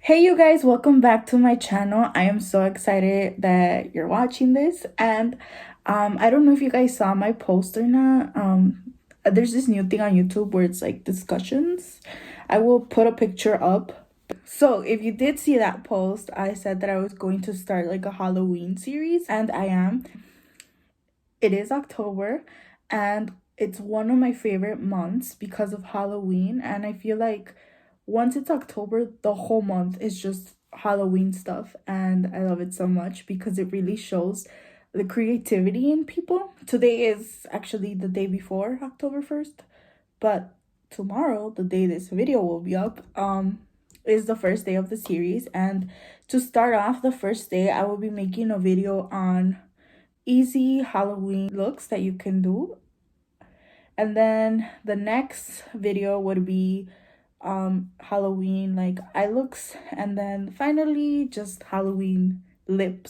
Hey you guys, welcome back to my channel. I am so excited that you're watching this, and I don't know if you guys saw my post or not. There's this new thing on YouTube where it's like discussions. I will put a picture up. So if you did see that post, I said that I was going to start like a Halloween series, and I am. It is October, and it's one of my favorite months because of Halloween, and I feel like once it's October, the whole month is just Halloween stuff, and I love it so much because it really shows the creativity in people. Today is actually the day before October 1st, but tomorrow, the day this video will be up, is the first day of the series. And to start off the first day, I will be making a video on easy Halloween looks that you can do. And then the next video would be Halloween like eye looks, and then finally just Halloween lip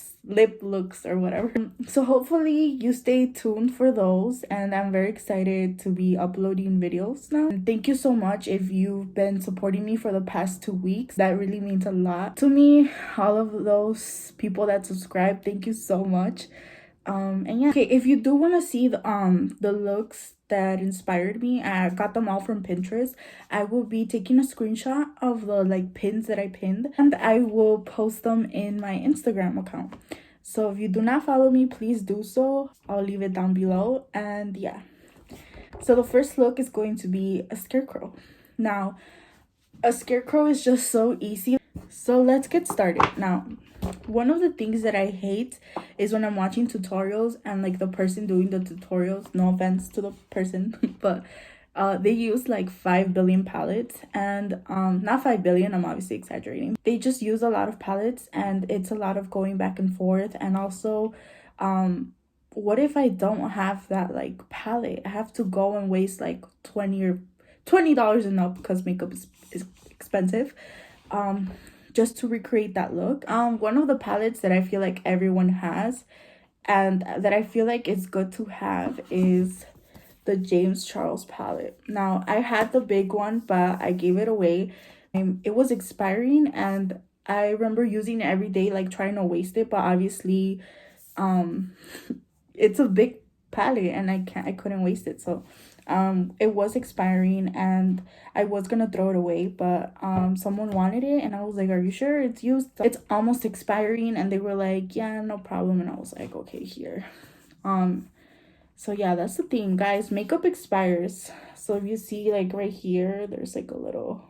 looks or whatever. So hopefully you stay tuned for those, and I'm very excited to be uploading videos now. And thank you so much if you've been supporting me for the past 2 weeks. That really means a lot to me. All of those people that subscribe, thank you so much. And yeah, okay, if you do want to see the looks that inspired me, I got them all from Pinterest. I will be taking a screenshot of the like pins that I pinned, and I will post them in my Instagram account. So if you do not follow me, please do so. I'll leave it down below. And yeah, so the first look is going to be a scarecrow. Now, a scarecrow is just so easy. So let's get started. Now, one of the things that I hate is when I'm watching tutorials and like the person doing the tutorials, no offense to the person, but they use like 5 billion palettes, and not 5 billion, I'm obviously exaggerating. They just use a lot of palettes, and it's a lot of going back and forth. And also, what if I don't have that like palette? I have to go and waste like $20 and up, because makeup is expensive, just to recreate that look. One of the palettes that I feel like everyone has and that I feel like it's good to have is the James Charles palette. Now, I had the big one, but I gave it away. It was expiring, and I remember using it every day, like trying to waste it, but obviously it's a big palette and I couldn't waste it. So it was expiring, and I was gonna throw it away, but someone wanted it, and I was like, are you sure it's used? It's almost expiring. And they were like, yeah, no problem. And I was like, okay, here. So yeah, that's the thing, guys. Makeup expires. So if you see like right here, there's like a little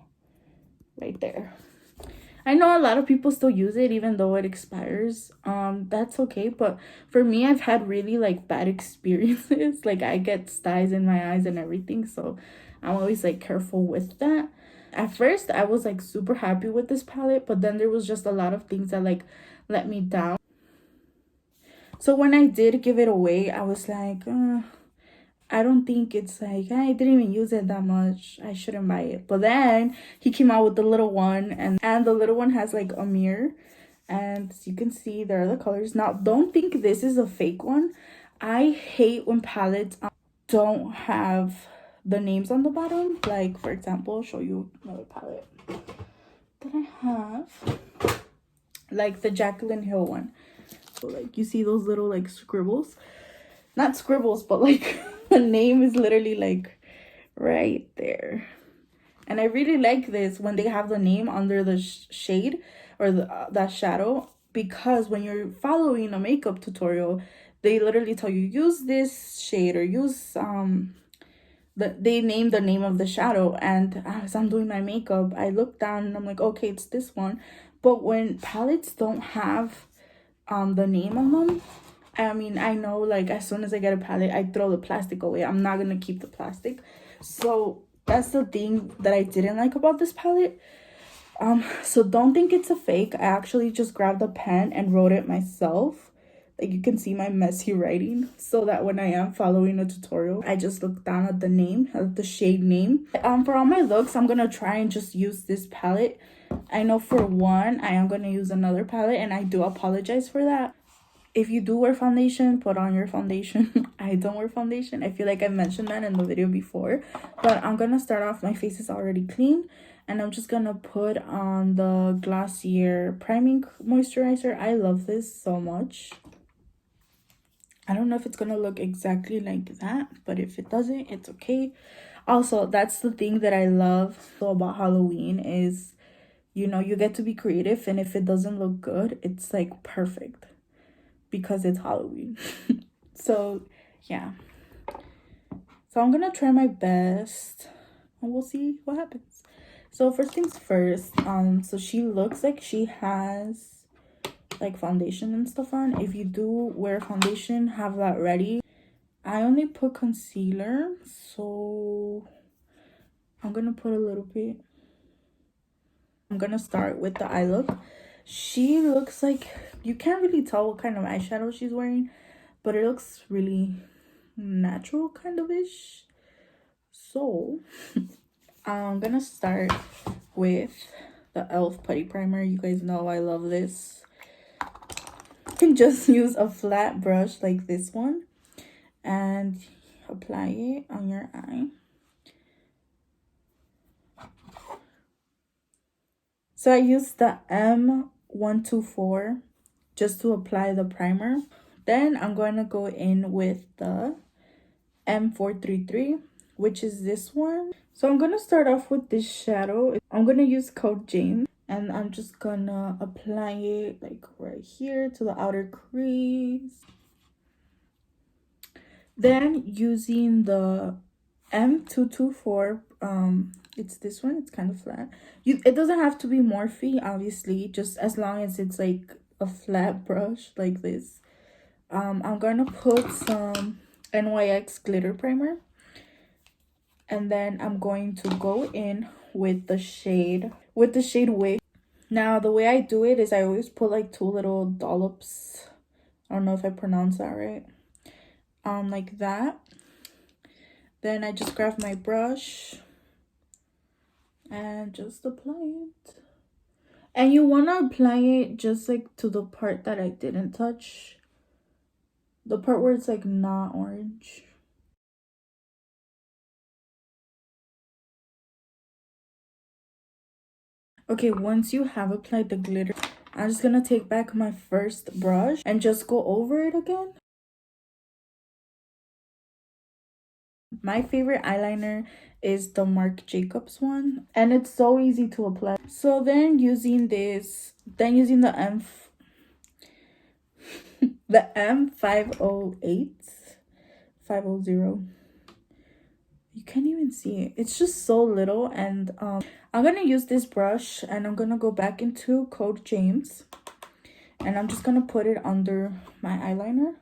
right there. I know a lot of people still use it even though it expires. That's okay, but for me, I've had really like bad experiences. Like I get styes in my eyes and everything, so I'm always like careful with that. At first, I was like super happy with this palette, but then there was just a lot of things that like let me down. So when I did give it away, I was like, I don't think it's like, I didn't even use it that much, I shouldn't buy it. But then he came out with the little one, and the little one has like a mirror, and as you can see, there are the colors. Now, don't think this is a fake one. I hate when palettes don't have the names on the bottom. Like, for example, I'll show you another palette that I have, like the Jaclyn Hill one. So like you see those little like scribbles, not scribbles, but like the name is literally like right there. And I really like this when they have the name under the shade or that shadow, because when you're following a makeup tutorial, they literally tell you use this shade or use they name the name of the shadow. And as I'm doing my makeup, I look down and I'm like, okay, it's this one. But when palettes don't have the name on them, I mean, I know like as soon as I get a palette, I throw the plastic away. I'm not gonna keep the plastic. So that's the thing that I didn't like about this palette. So don't think it's a fake. I actually just grabbed a pen and wrote it myself. Like you can see my messy writing, so that when I am following a tutorial, I just look down at the name, at the shade name. For all my looks, I'm gonna try and just use this palette. I know for one, I am gonna use another palette, and I do apologize for that. If you do wear foundation, put on your foundation. I don't wear foundation. I feel like I mentioned that in the video before, but I'm gonna start off. My face is already clean, And I'm just gonna put on the Glossier Priming Moisturizer. I love this so much. I don't know if it's gonna look exactly like that, but if it doesn't, it's okay. Also, that's the thing that I love about Halloween is, you know, you get to be creative, and if it doesn't look good, it's like perfect because it's Halloween. So yeah, so I'm gonna try my best and we'll see what happens. So first things first, so she looks like she has like foundation and stuff on. If you do wear foundation, have that ready. I only put concealer, so I'm gonna put a little bit. I'm gonna start with the eye look. She looks like, you can't really tell what kind of eyeshadow she's wearing, but it looks really natural kind of ish. So I'm gonna start with the e.l.f. putty primer. You guys know I love this. You can just use a flat brush like this one and apply it on your eye. So I used the M124 just to apply the primer. Then I'm going to go in with the M433, which is this one. So I'm going to start off with this shadow. I'm going to use Code James, and I'm just going to apply it like right here to the outer crease. Then using the M224, it's this one, it's kind of flat. It doesn't have to be Morphe, obviously, just as long as it's like a flat brush like this. I'm gonna put some NYX glitter primer, and then I'm going to go in with the shade Wick. Now the way I do it is I always put like 2 little dollops. I don't know if I pronounced that right. Like that. Then I just grab my brush and just apply it. And you want to apply it just like to the part that I didn't touch. The part where it's like not orange. Okay, once you have applied the glitter, I'm just gonna take back my first brush and just go over it again. My favorite eyeliner is the Marc Jacobs one, and it's so easy to apply. So then using this, using the M508, 500. You can't even see it. It's just so little, and I'm gonna use this brush and I'm gonna go back into Code James, and I'm just gonna put it under my eyeliner.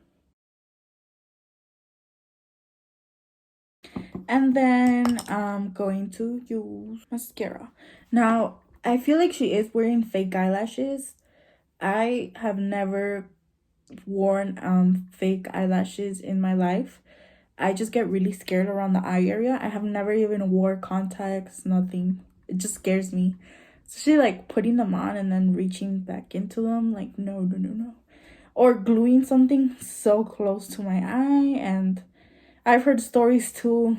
And then I'm going to use mascara. Now, I feel like she is wearing fake eyelashes. I have never worn fake eyelashes in my life. I just get really scared around the eye area. I have never even wore contacts, nothing. It just scares me. Especially like putting them on and then reaching back into them. Like, no, no, no, no. Or gluing something so close to my eye. And I've heard stories too.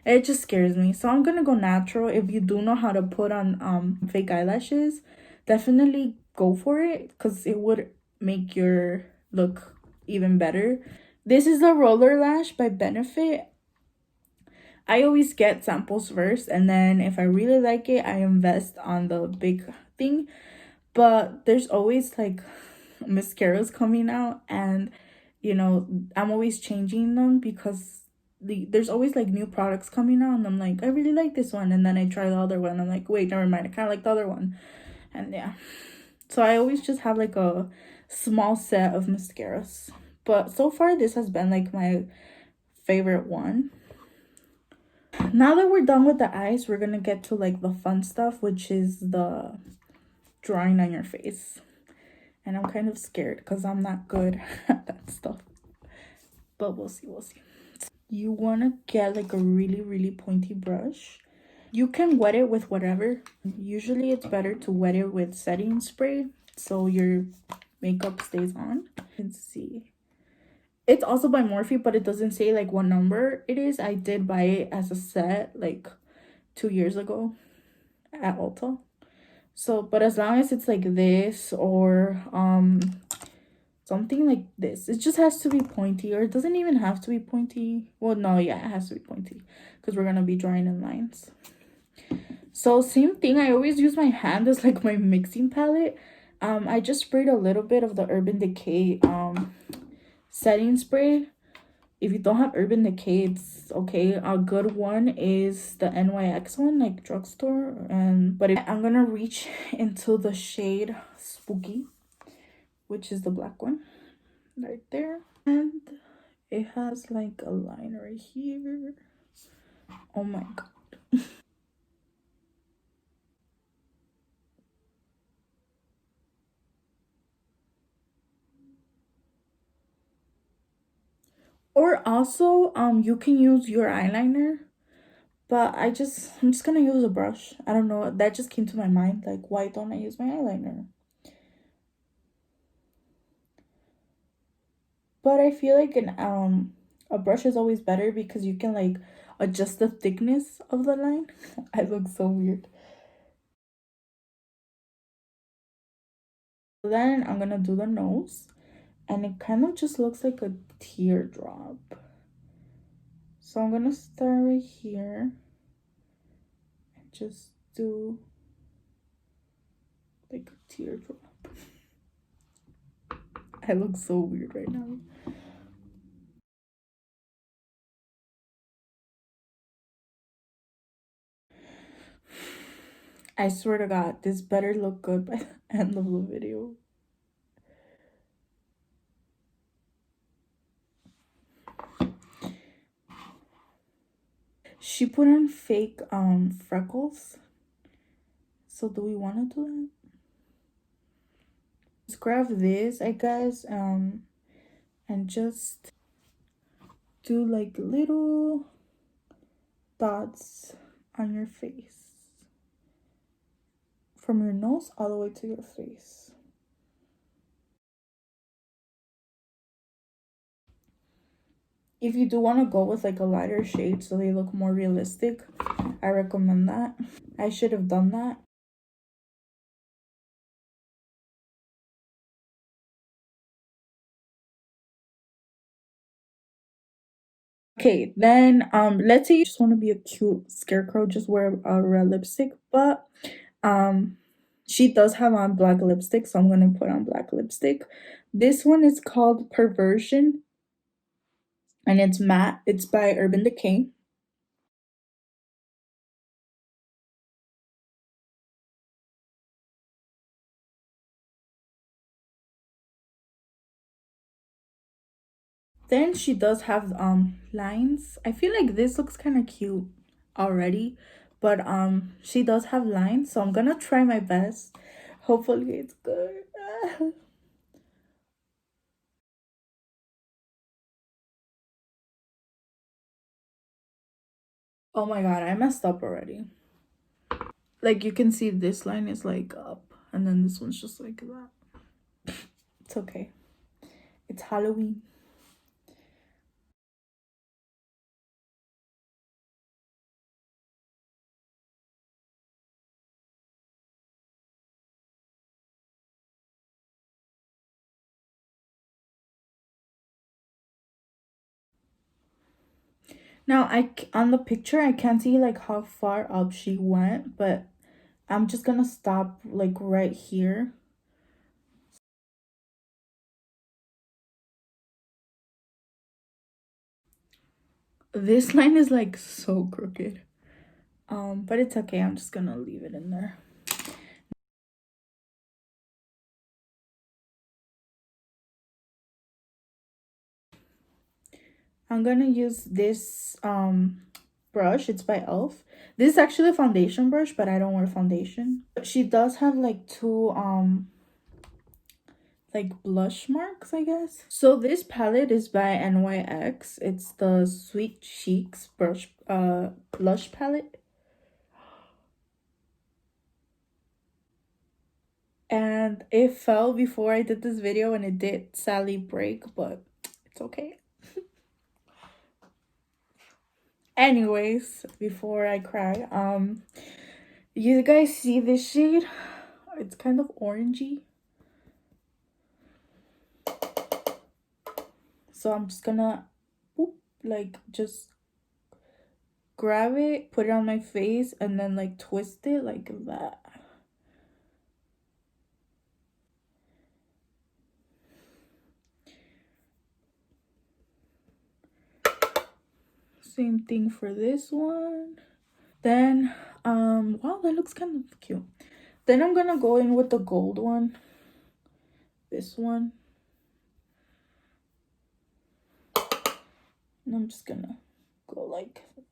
It just scares me. So I'm gonna go natural. If you do know how to put on fake eyelashes, definitely go for it, because it would make your look even better. This is the Roller Lash by Benefit. I always get samples first, and then if I really like it, I invest on the big thing. But there's always like mascaras coming out, and you know, I'm always changing them because there's always like new products coming out, and I'm like, I really like this one, and then I try the other one. I'm like, wait, never mind, I kind of like the other one. And yeah, so I always just have like a small set of mascaras. But so far, this has been like my favorite one. Now that we're done with the eyes, we're gonna get to like the fun stuff, which is the drawing on your face. And I'm kind of scared because I'm not good at that stuff. But we'll see, we'll see. You want to get like a really, really pointy brush. You can wet it with whatever. Usually it's better to wet it with setting spray so your makeup stays on. You can see. It's also by Morphe, but it doesn't say like what number it is. I did buy it as a set like 2 years ago. at Ulta. So, but as long as it's like this or something like this, it just has to be pointy, or it doesn't even have to be pointy. Well, no, yeah, it has to be pointy because we're gonna be drawing in lines. So same thing, I always use my hand as like my mixing palette. I just sprayed a little bit of the Urban Decay setting spray. If you don't have Urban Decay, it's okay. A good one is the NYX one, like drugstore. And but I'm gonna reach into the shade Spooky, which is the black one right there. And it has like a line right here. Oh my god. Or also, you can use your eyeliner, but I'm just gonna use a brush. I don't know, that just came to my mind. Like, why don't I use my eyeliner? But I feel like a brush is always better because you can like adjust the thickness of the line. I look so weird. Then I'm gonna do the nose, and it kind of just looks like a teardrop. So I'm gonna start right here and just do like a teardrop. I look so weird right now. I swear to God, this better look good by the end of the video. She put in fake freckles. So do we want to do that? Just grab this, I guess, and just do like little dots on your face. From your nose all the way to your face. If you do want to go with like a lighter shade so they look more realistic, I recommend that. I should have done that. Okay, then let's say you just want to be a cute scarecrow, just wear a red lipstick, but um she does have on black lipstick, so I'm gonna put on black lipstick. This one is called Perversion, and it's matte. It's by Urban Decay. Then she does have lines. I feel like this looks kind of cute already, but she does have lines, so I'm gonna try my best. Hopefully it's good. Oh my god, I messed up already. Like you can see this line is like up, and then this one's just like that. It's okay. It's Halloween. Now on the picture I can't see like how far up she went, but I'm just gonna stop like right here. This line is like so crooked. But it's okay. I'm just gonna leave it in there. I'm gonna use this brush. It's by Elf. This is actually a foundation brush, but I don't wear foundation. She does have like two like blush marks, I guess. So this palette is by NYX. It's the Sweet Cheeks blush palette. And it fell before I did this video and it did sadly break, but it's okay. Anyways, before I cry, You guys see this shade? It's kind of orangey. So I'm just gonna, whoop, like, just grab it, put it on my face, and then like twist it like that. Same thing for this one. Then, wow, that looks kind of cute. Then I'm gonna go in with the gold one. This one. And I'm just gonna go like that.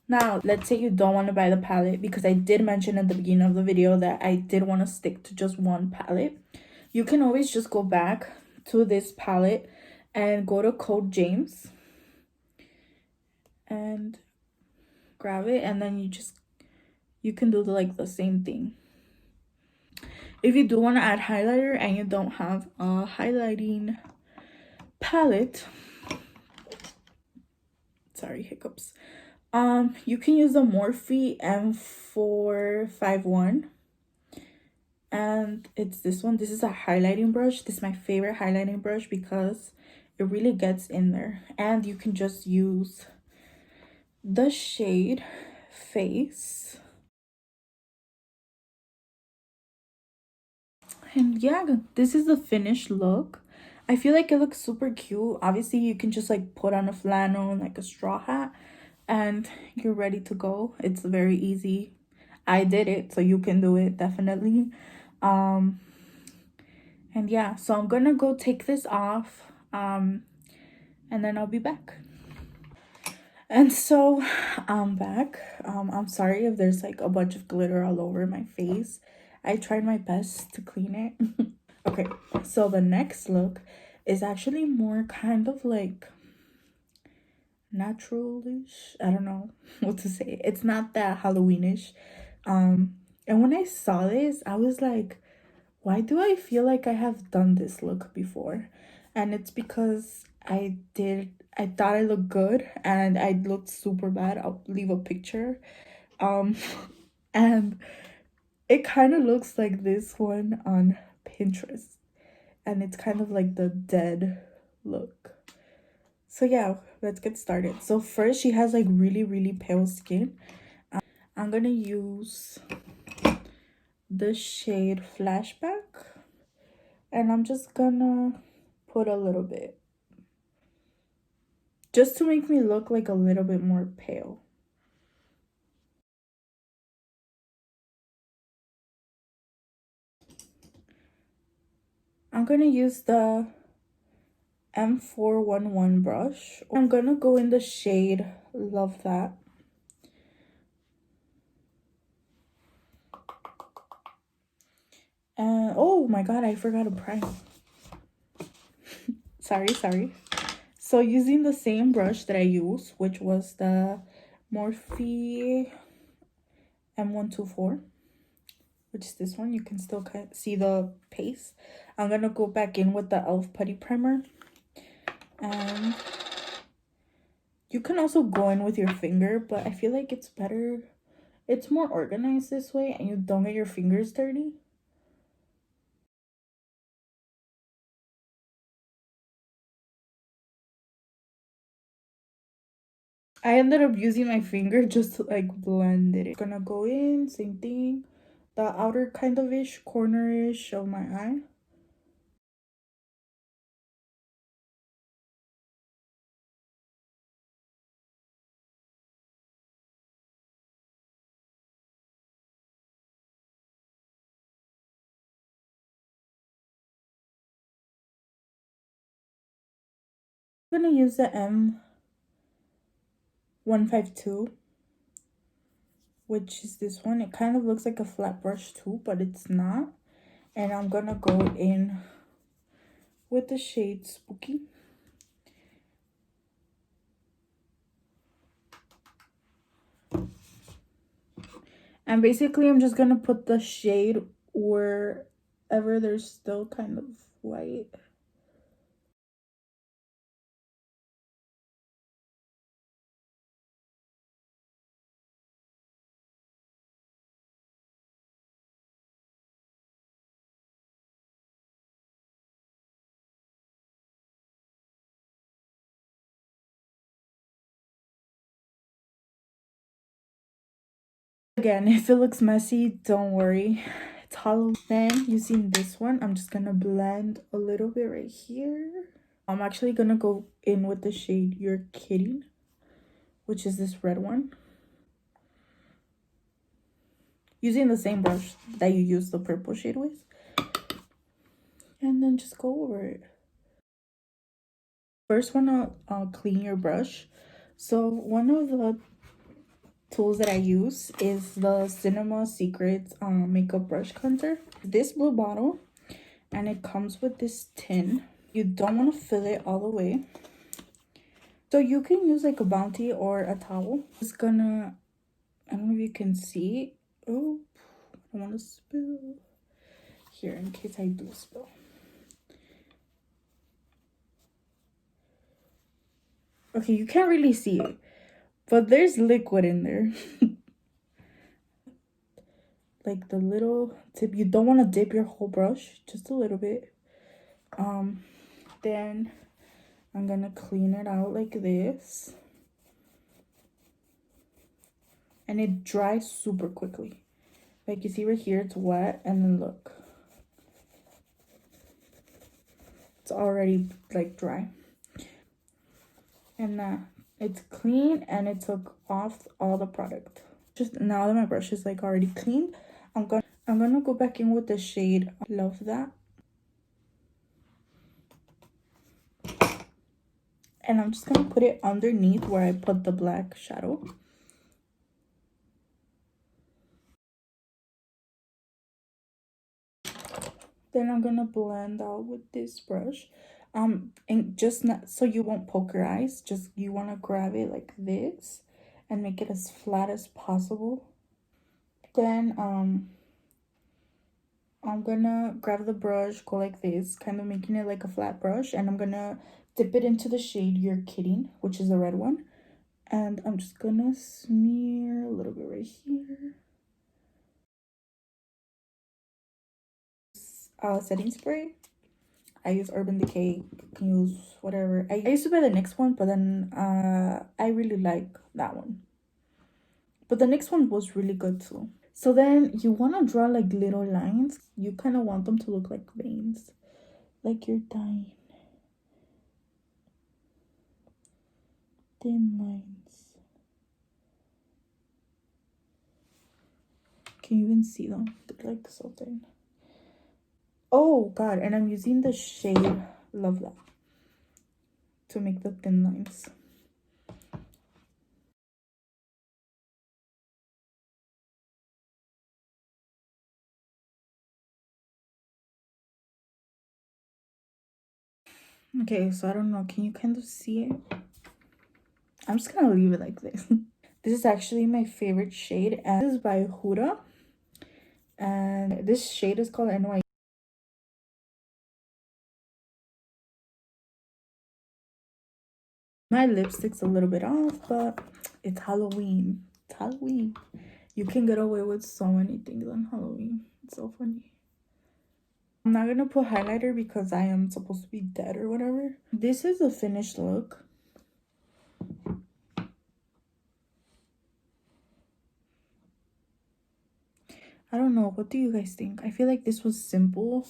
Now, let's say you don't want to buy the palette, because I did mention at the beginning of the video that I did want to stick to just one palette. You can always just go back to this palette and go to code James and grab it, and then you can do the same thing. If you do want to add highlighter and you don't have a highlighting palette, sorry, hiccups, you can use the Morphe M451, and it's this one. This is a highlighting brush. This is my favorite highlighting brush because it really gets in there, and you can just use the shade Face. And yeah, this is the finished look. I feel like it looks super cute. Obviously, you can just like put on a flannel and like a straw hat and you're ready to go. It's very easy. I did it, so you can do it definitely. And yeah, so I'm gonna go take this off, and then I'll be back. And so I'm back. I'm sorry if there's like a bunch of glitter all over my face. I tried my best to clean it. Okay, so the next look is actually more kind of like naturalish. I don't know what to say. It's not that Halloweenish. And when I saw this, I was like, why do I feel like I have done this look before? And it's because I thought I looked good and I looked super bad. I'll leave a picture. Um and it kind of looks like this one on Pinterest. And it's kind of like the dead look. So yeah, let's get started. So first, she has like really pale skin. I'm gonna use the shade Flashback, and I'm just gonna put a little bit just to make me look like a little bit more pale. I'm gonna use the M411 brush. I'm gonna go in the shade Love That. And oh my god, I forgot to prime. sorry. So using the same brush that I used, which was the Morphe M124, which is this one, you can still see the paste. I'm gonna go back in with the e.l.f. Putty Primer. And you can also go in with your finger, but I feel like it's better. It's more organized this way and you don't get your fingers dirty. I ended up using my finger just to like blend it. Gonna go in, same thing, the outer kind of ish, corner-ish of my eye. I'm gonna use the M152, which is this one. It kind of looks like a flat brush too, but it's not. And I'm gonna go in with the shade Spooky. And basically I'm just gonna put the shade wherever there's still kind of white. Again, if it looks messy, don't worry. It's Halloween. Then using this one, I'm just gonna blend a little bit right here. I'm actually gonna go in with the shade You're Kidding, which is this red one. Using the same brush that you used the purple shade with. And then just go over it. First, wanna clean your brush. So one of the tools that I use is the Cinema Secrets makeup brush cleanser. This blue bottle, and it comes with this tin. You don't want to fill it all the way. So you can use like a Bounty or a towel. Just gonna, I don't know if you can see. Oh, I don't want to spill. Here, in case I do spill. Okay, you can't really see it, but there's liquid in there. Like the little tip, you don't want to dip your whole brush, just a little bit. Then I'm gonna clean it out like this. And it dries super quickly. Like you see right here, it's wet, and then look. It's already like dry. And it's clean and it took off all the product. Just now that my brush is like already cleaned, I'm gonna go back in with the shade Love That. And I'm just gonna put it underneath where I put the black shadow. Then I'm gonna blend out with this brush. And just not so you won't poke your eyes, just you wanna grab it like this and make it as flat as possible. Then I'm gonna grab the brush, go like this, kind of making it like a flat brush, and I'm gonna dip it into the shade You're Kidding, which is the red one. And I'm just gonna smear a little bit right here. Setting spray. I use Urban Decay. You can use whatever. I used to buy the next one, but then I really like that one. But the next one was really good too. So then you want to draw like little lines. You kind of want them to look like veins, like you're dying. Thin lines. Can you even see them? They're like so thin. Oh god, and I'm using the shade Love That to make the thin lines. Okay, so I don't know. Can you kind of see it? I'm just gonna leave it like this. This is actually my favorite shade, and this is by Huda. And this shade is called NY. My lipstick's a little bit off, but it's Halloween. It's Halloween. You can get away with so many things on Halloween. It's so funny. I'm not gonna put highlighter because I am supposed to be dead or whatever. This is a finished look. I don't know. What do you guys think? I feel like this was simple.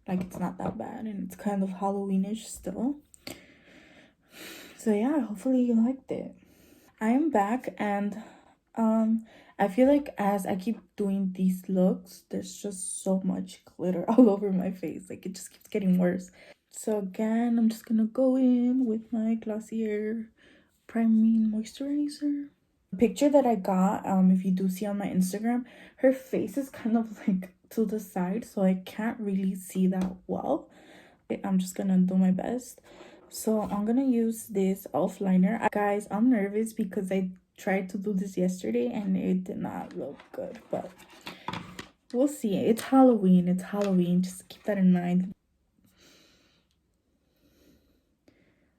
Like it's not that bad and it's kind of Halloweenish still. So yeah, hopefully you liked it. I am back and I feel like as I keep doing these looks, there's just so much glitter all over my face. Like it just keeps getting worse. So again, I'm just gonna go in with my Glossier Priming Moisturizer. The picture that I got, if you do see on my Instagram, her face is kind of like to the side, so I can't really see that well. I'm just gonna do my best. So I'm gonna use this elf liner. Guys, I'm nervous because I tried to do this yesterday and it did not look good, but we'll see. It's Halloween. It's Halloween. Just keep that in mind.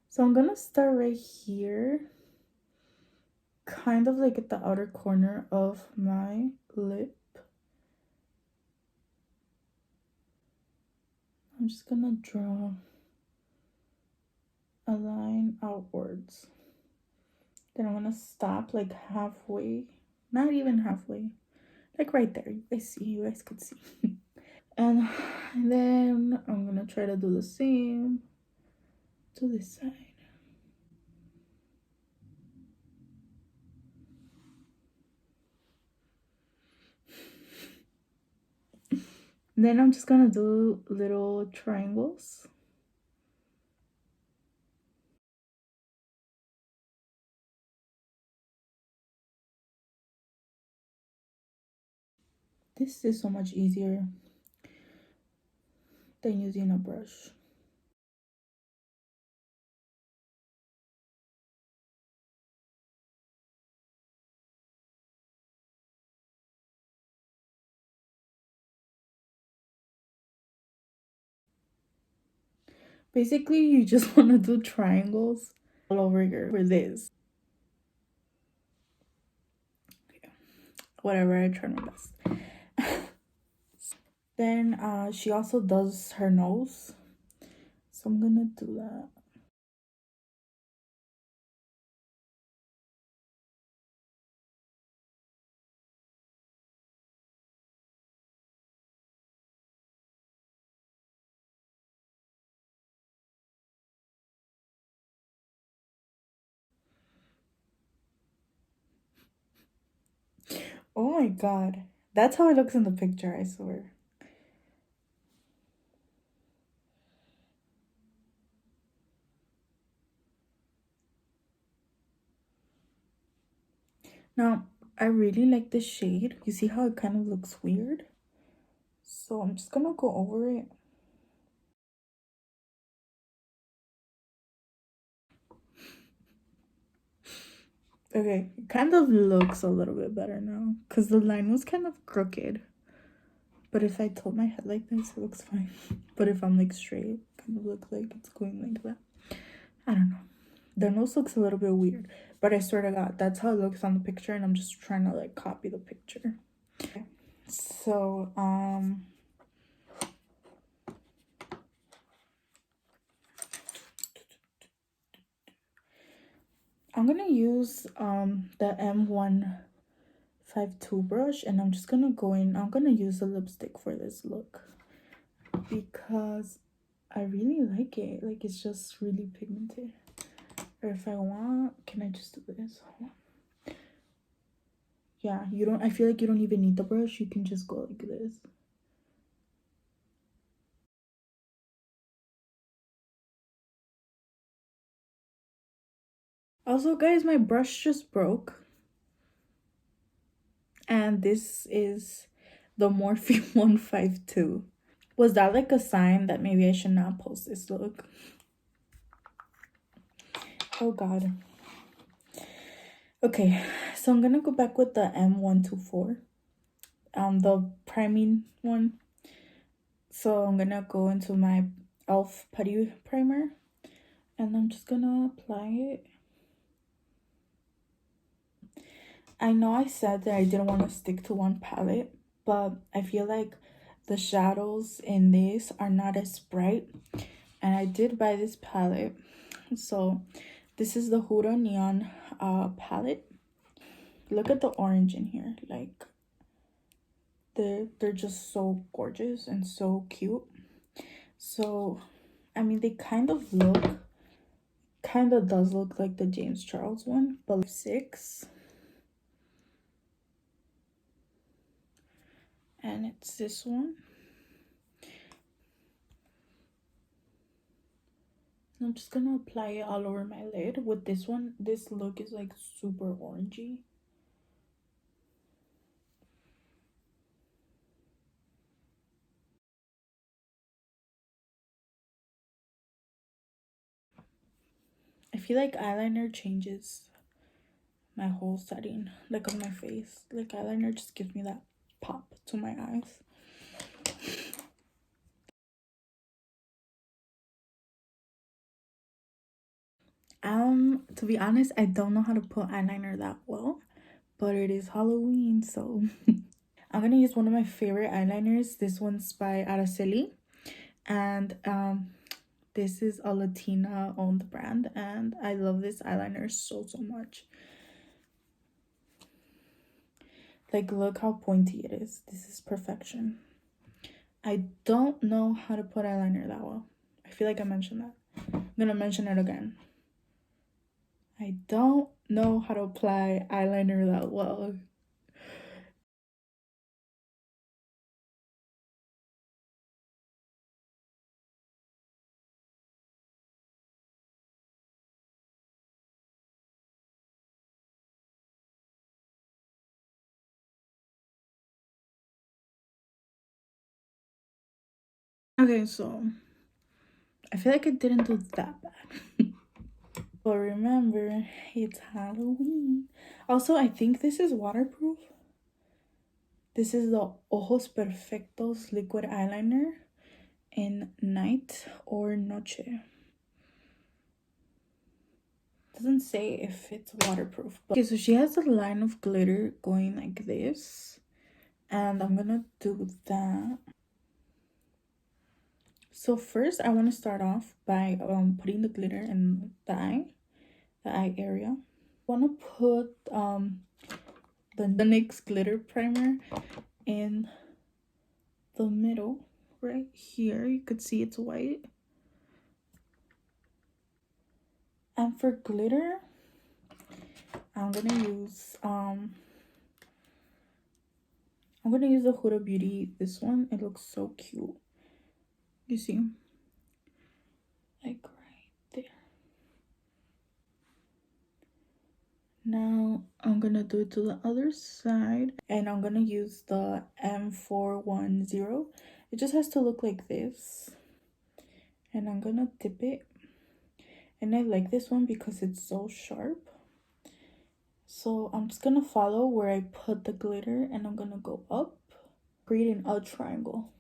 So I'm gonna start right here, kind of like at the outer corner of my lip. I'm just gonna draw a line outwards. Then I'm gonna stop like halfway Not even halfway. Like right there. You guys could see. And then I'm gonna try to do the same to this side. Then I'm just gonna do little triangles. This is so much easier than using a brush. Basically, you just want to do triangles all over here for this. Whatever, I try my best. Then she also does her nose. So I'm gonna do that. Oh my god. That's how it looks in the picture, I swear. Now, I really like this shade. You see how it kind of looks weird? So I'm just gonna go over it. Okay, it kind of looks a little bit better now because the line was kind of crooked. But if I tilt my head like this, it looks fine. But if I'm like straight, it kind of looks like it's going like that. I don't know. The nose looks a little bit weird, but I swear to God, that's how it looks on the picture, and I'm just trying to like copy the picture. So, I'm gonna use the M152 brush, and I'm just gonna go in. I'm gonna use the lipstick for this look because I really like it. Like, it's just really pigmented. Or if I want, can I just do this? Yeah, you don't, I feel like you don't even need the brush. You can just go like this. Also, guys, my brush just broke. And this is the Morphe 152. Was that like a sign that maybe I should not post this look? Oh god. Okay, so I'm gonna go back with the M124. The priming one. So I'm gonna go into my e.l.f. putty primer. And I'm just gonna apply it. I know I said that I didn't want to stick to one palette, but I feel like the shadows in this are not as bright. And I did buy this palette. So this is the Huda Neon palette. Look at the orange in here. Like, they're just so gorgeous and so cute. So, I mean, they kind of does look like the James Charles one, but 6. And it's this one. I'm just gonna apply it all over my lid. With this one, this look is like super orangey. I feel like eyeliner changes my whole setting, like on my face. Like, eyeliner just gives me that pop to my eyes. To be honest, I don't know how to put eyeliner that well, but it is Halloween, so I'm gonna use one of my favorite eyeliners. This one's by Araceli, and this is a Latina owned brand, and I love this eyeliner so much. Like, look how pointy it is. This is perfection. I don't know how to put eyeliner that well. I feel like I mentioned that. I'm gonna mention it again. I don't know how to apply eyeliner that well. Okay, so I feel like I didn't do that bad. But remember, it's Halloween. Also, I think this is waterproof. This is the Ojos Perfectos liquid eyeliner in night or noche. Doesn't say if it's waterproof. But okay, so she has a line of glitter going like this. And I'm gonna do that. So first I want to start off by putting the glitter in the eye area. I want to put the NYX glitter primer in the middle right here. You could see it's white. And for glitter, I'm gonna use the Huda Beauty, this one. It looks so cute. You see? Like right there. Now I'm gonna do it to the other side, and I'm gonna use the M410. It just has to look like this. And I'm gonna dip it. And I like this one because it's so sharp. So I'm just gonna follow where I put the glitter, and I'm gonna go up, creating a triangle.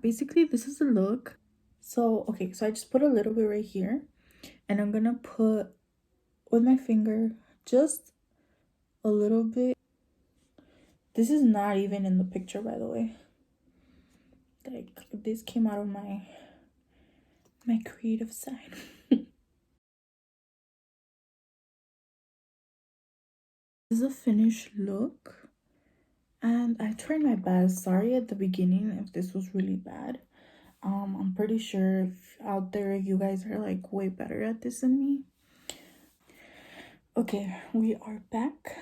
Basically, this is the look. So okay, so I just put a little bit right here, and I'm gonna put with my finger just a little bit. This is not even in the picture, by the way. Like, this came out of my creative side. This is a finished look, and I tried my best. Sorry at the beginning if this was really bad. I'm pretty sure if out there you guys are like way better at this than me. Okay, we are back.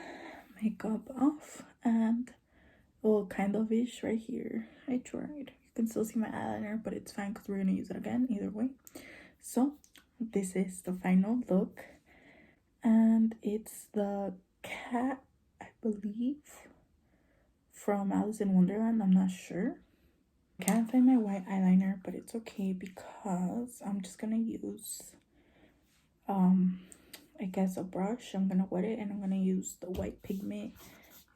Makeup off, and well, kind of ish right here. I tried. You can still see my eyeliner, but it's fine because we're gonna use it again either way. So this is the final look, and it's the cat, I believe, from Alice in Wonderland. I'm not sure. I can't find my white eyeliner, but it's okay because I'm just gonna use I guess a brush. I'm gonna wet it, and I'm gonna use the white pigment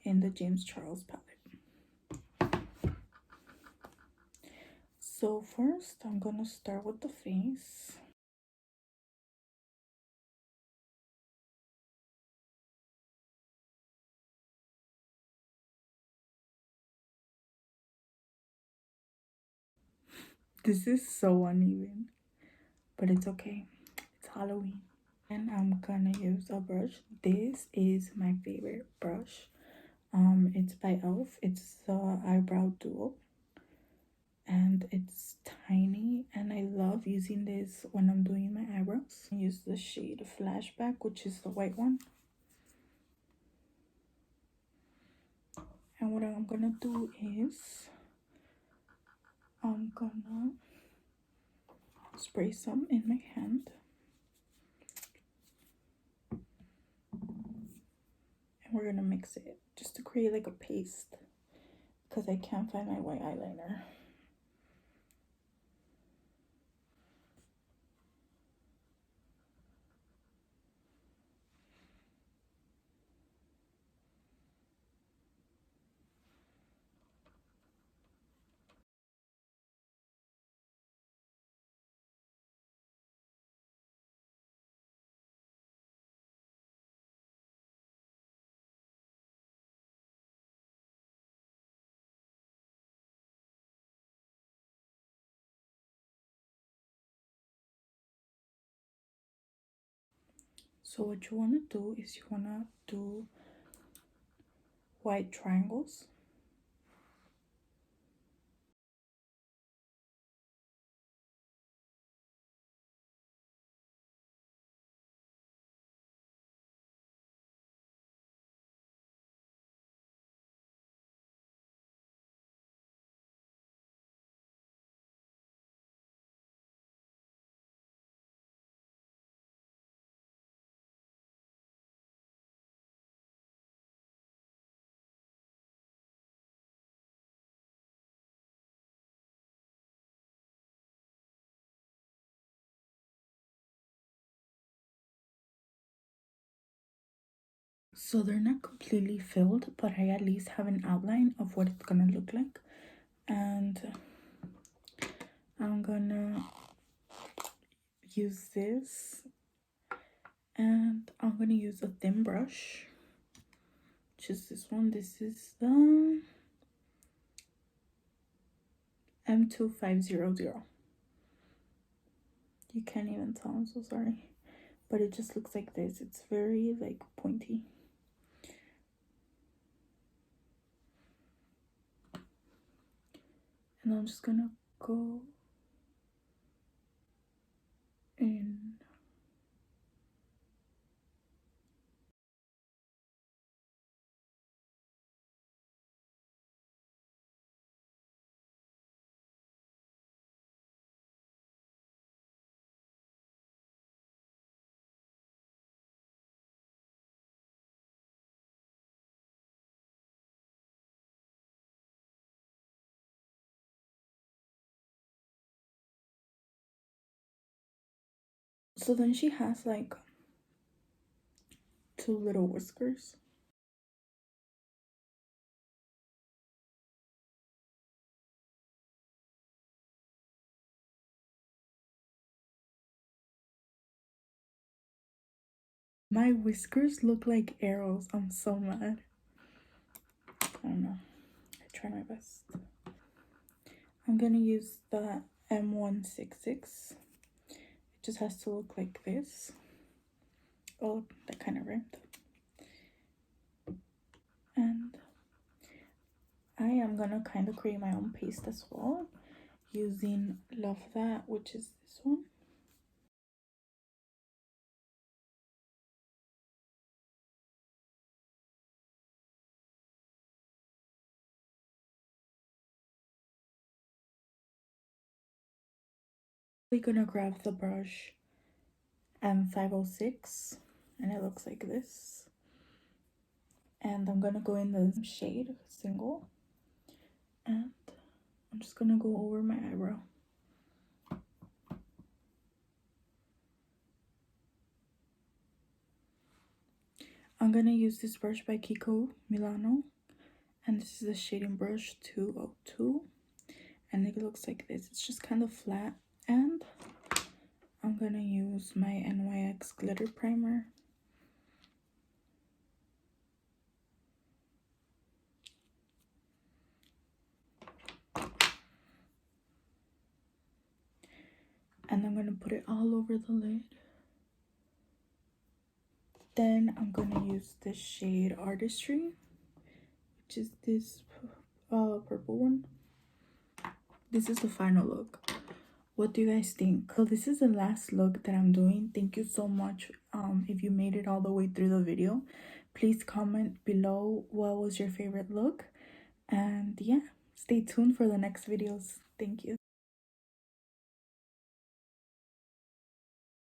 in the James Charles palette. So first I'm gonna start with the face. This is so uneven, but it's okay. It's Halloween. And I'm gonna use a brush. This is my favorite brush. It's by Elf. It's the eyebrow duo, and it's tiny, and I love using this when I'm doing my eyebrows. I use the shade Flashback, which is the white one. And what I'm gonna do is I'm gonna spray some in my hand, and we're gonna mix it just to create like a paste because I can't find my white eyeliner. So what you want to do is you want to do white triangles. So they're not completely filled, but I at least have an outline of what it's gonna look like. And I'm gonna use this, and I'm gonna use a thin brush, which is this one. This is the M2500. You can't even tell, I'm so sorry, but it just looks like this. It's very like pointy. And I'm just gonna go in. So then she has like two little whiskers. My whiskers look like arrows. I'm so mad. I don't know. I try my best. I'm gonna use the M166. It just has to look like this. Oh, that kind of ripped. And I am gonna kind of create my own paste as well, using Love That, which is this one. We're gonna grab the brush M506, and it looks like this. And I'm gonna go in the shade Single, and I'm just gonna go over my eyebrow. I'm gonna use this brush by Kiko Milano, and this is the shading brush 202, and it looks like this. It's just kind of flat, and I'm gonna use my NYX glitter primer. And I'm gonna put it all over the lid. Then I'm gonna use the shade Artistry, which is this purple one. This is the final look. What do you guys think? So this is the last look that I'm doing. Thank you so much. If you made it all the way through the video, please comment below what was your favorite look. And yeah, stay tuned for the next videos. Thank you.